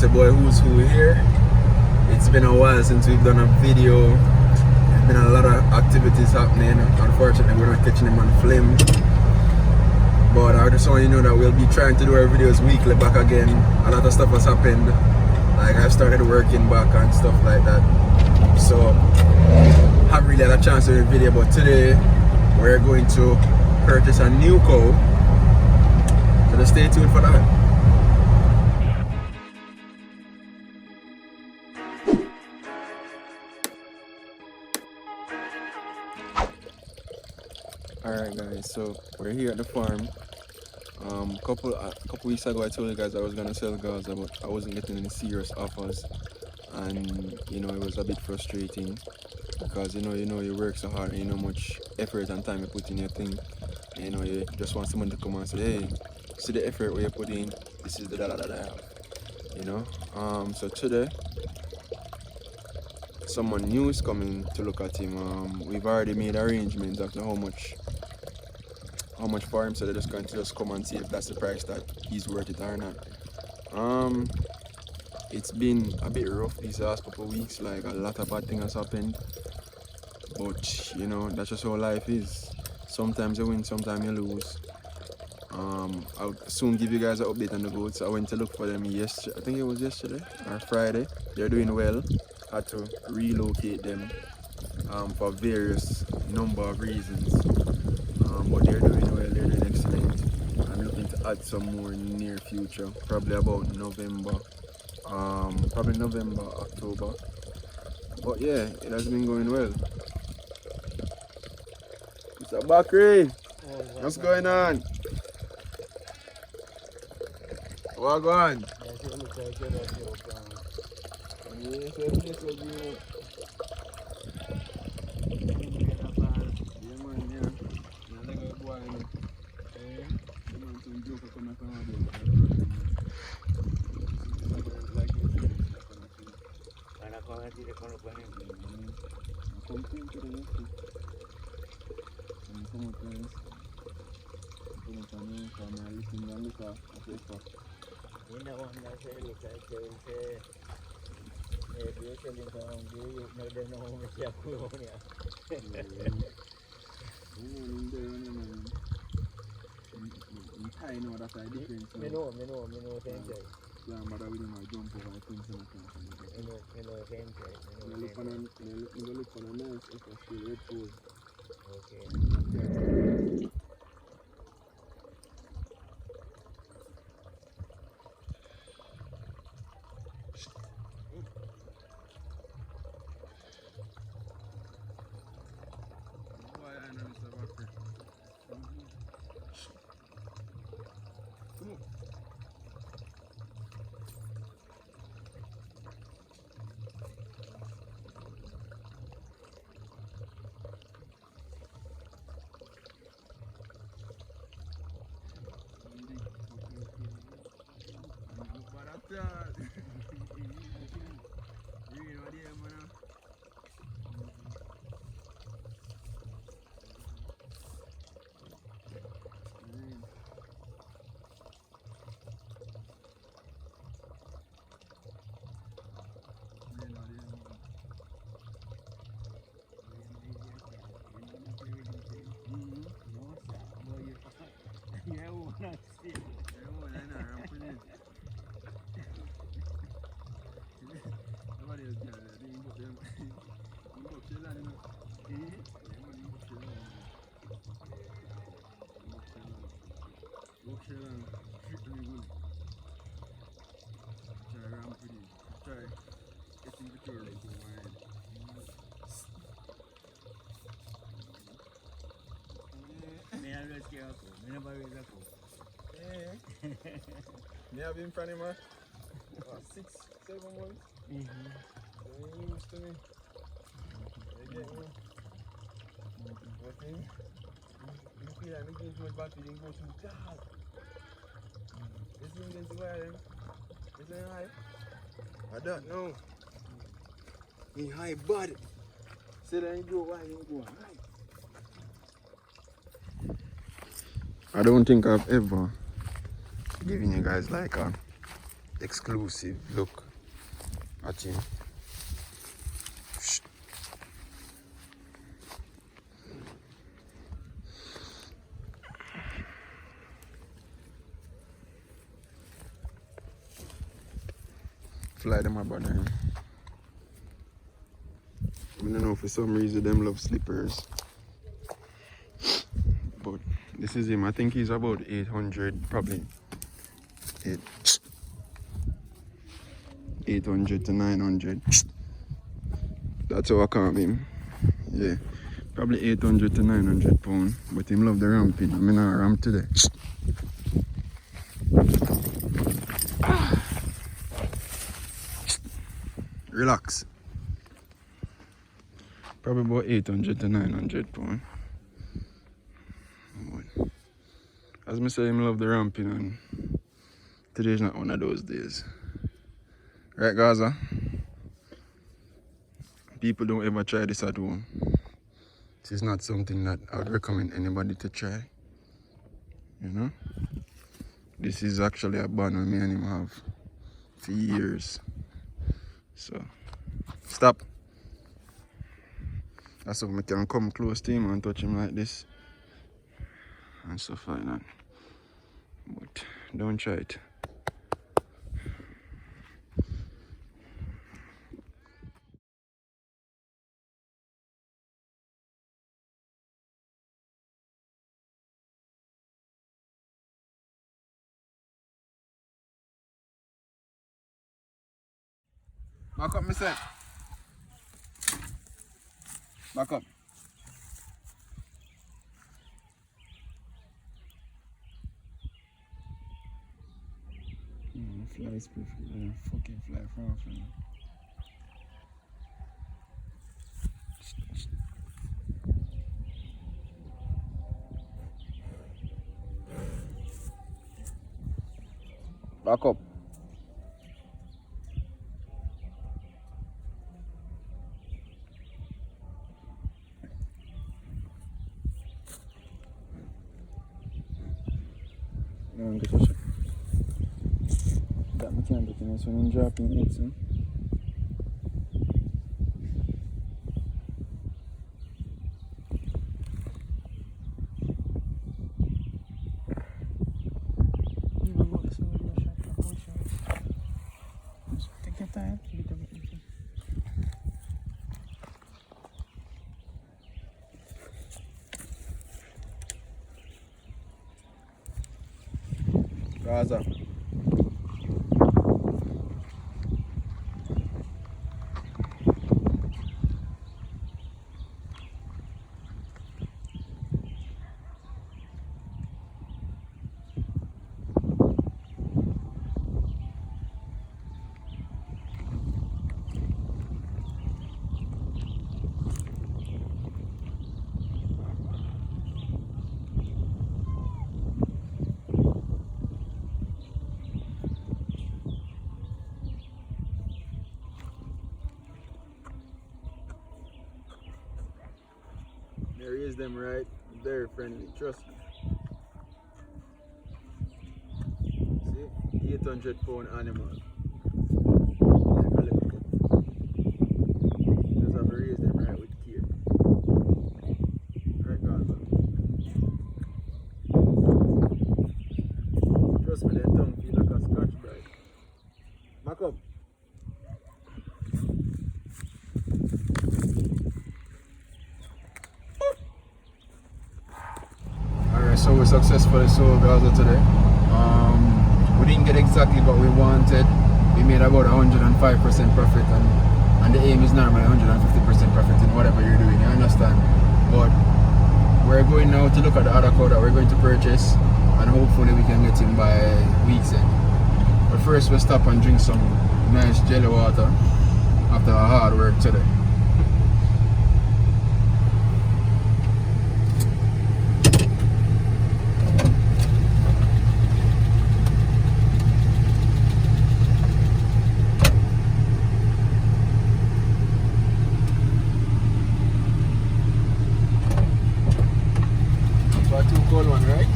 your boy Who's Who here. It's been a while since we've done a video. There's been a lot of activities happening. Unfortunately, we're not catching them on film. But I just want you to know that we'll be trying to do our videos weekly back again. A lot of stuff has happened. Like I've started working back and stuff like that. So haven't really had a chance to do a video, but today we're going to purchase a new cow. So just stay tuned for that. Alright guys, so we're here at the farm. A couple weeks ago I told you guys I was gonna sell Gaza, but I wasn't getting any serious offers, and you know it was a bit frustrating because you know you work so hard and you know how much effort and time you put in your thing, and you know you just want someone to come and say, hey, see the effort where you put in, this is the data that I have, you know. So today someone new is coming to look at him. We've already made arrangements as to how much for him, so they're just going to just come and see if that's the price that he's worth it or not. It's been a bit rough these last couple of weeks, like a lot of bad things has happened, but you know that's just how life is. Sometimes you win, sometimes you lose. I'll soon give you guys an update on the goats. I went to look for them yesterday, I think it was yesterday or Friday. They're doing well. Had to relocate them for various number of reasons. But they're doing well, they're doing excellent. I'm looking to add some more in the near future, probably about November, October. But yeah, it has been going well. Mr. Bakri, what's going on? What going on? Me have been from him 6, 7 months. He used to me. You get me? But him, you feel like he gives much back to him, go to God. Is he against the wire? Is he high? I don't know. He high body. Say that he go wide, he go high. I don't think I've ever given you guys like a exclusive look at him. Fly them about him. I don't know, for some reason them love slippers. But this is him. I think he's about 800, probably 800 to 900. That's how I count him. Yeah, probably 800 to 900 pounds. But him love the ramping. I mean, I ramp today. Relax. Probably about 800 to 900 pounds. As I say, him love the ramping, and today's not one of those days. Right, Gaza? People don't ever try this at home. This is not something that I would recommend anybody to try. You know? This is actually a bond me and him have for years. So, stop. That's so I can come close to him and touch him like this. And stuff like that. But don't try it. Back up, Mr. Back up. Fly is perfect. Fucking fly from me. Back up. Get a shot. That I can't do this when I'm dropping it, son. Take your time. Gaza. There is them right, very friendly, trust me. See, 800-pound animal. Just have to raise them right with care. Right, Gaza. Trust me, their tongue feel like a scotch bride. Back up. So we successfully sold Gaza today. We didn't get exactly what we wanted. We made about 105% profit, and the aim is normally 150% profit in whatever you're doing, you understand? But we're going now to look at the other cow that we're going to purchase, and hopefully we can get him by week's end. But first we'll stop and drink some nice jelly water after our hard work today. Cold one, right?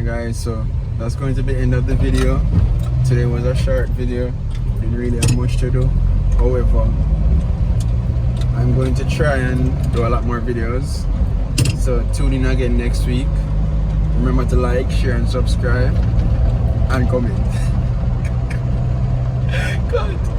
guys, so that's going to be the end of the video. Today was a short video, didn't really have much to do. However, I'm going to try and do a lot more videos, so tune in again next week. Remember to like, share and subscribe and comment. God.